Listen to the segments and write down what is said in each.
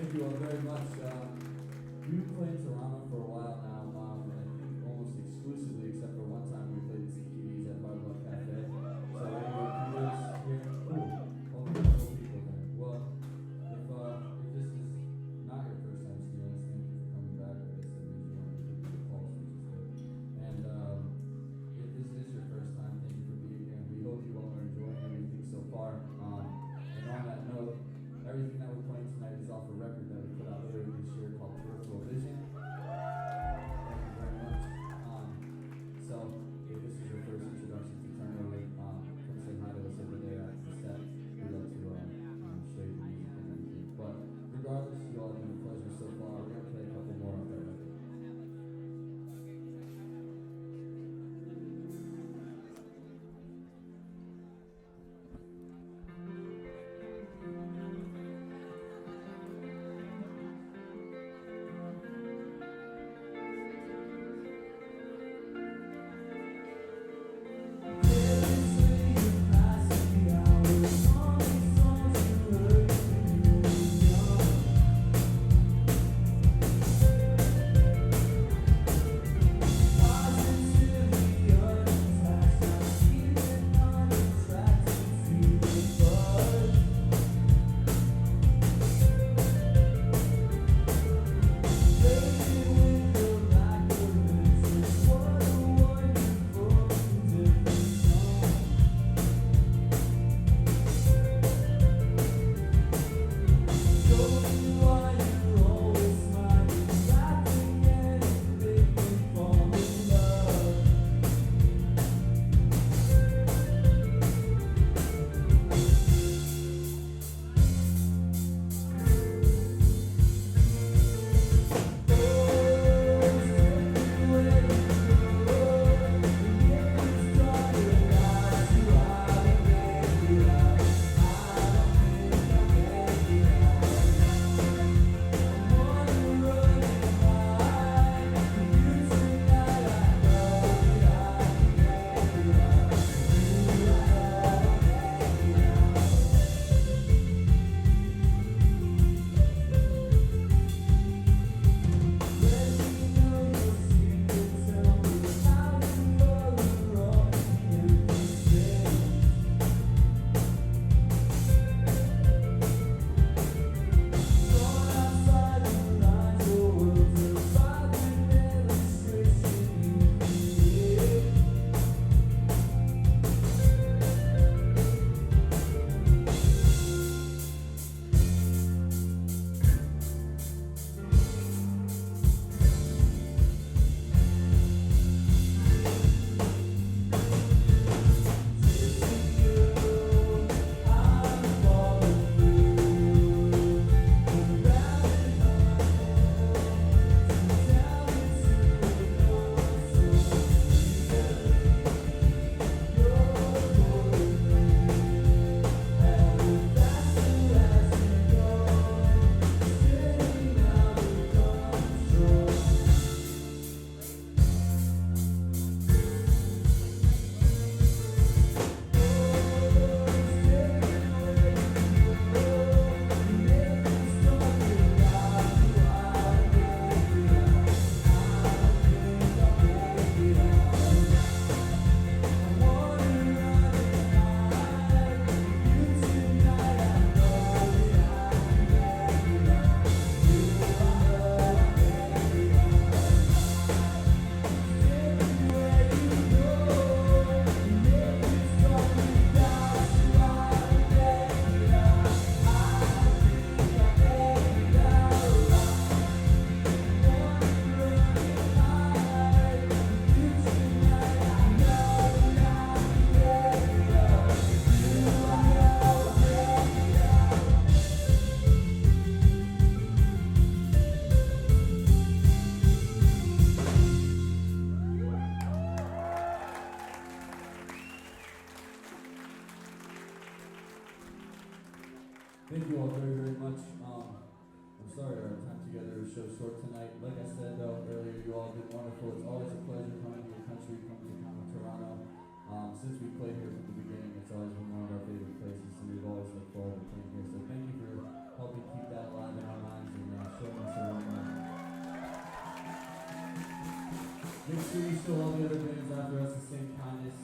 Thank you all very much. We've played Toronto for a while now, and I think almost exclusively, except for one time we played CTVs at Barbell Cafe. So anyway, kudos here. Cool. Only a couple people there. Well, if this is not your first time seeing us, thank you for coming back. I guess that means you want to give me a pulse, which is good. And if this is your first time, thank you for being here. We hope you all are enjoying everything so far. And on that note, everything that we're playing tonight is off a record that we put out earlier this year called Peripheral Vision. Thank you very much. So, if this is your first introduction to Turnover, come say hi to us over there after the set. We'd love to show you the music and everything. But regardless, you all have been a pleasure so far. We're going to play a couple more of that record. Thank you all very, very much. I'm sorry our time together is so short tonight. Like I said earlier, you all have been wonderful. It's always a pleasure coming to your country, coming to Toronto. Since we played here from the beginning, it's always been one of our favorite places, and we've always looked forward to playing here. So thank you for helping keep that alive in our minds. Make sure you show all the other bands after us the same kindness.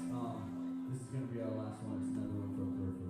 This is gonna be our last one. It's another one for a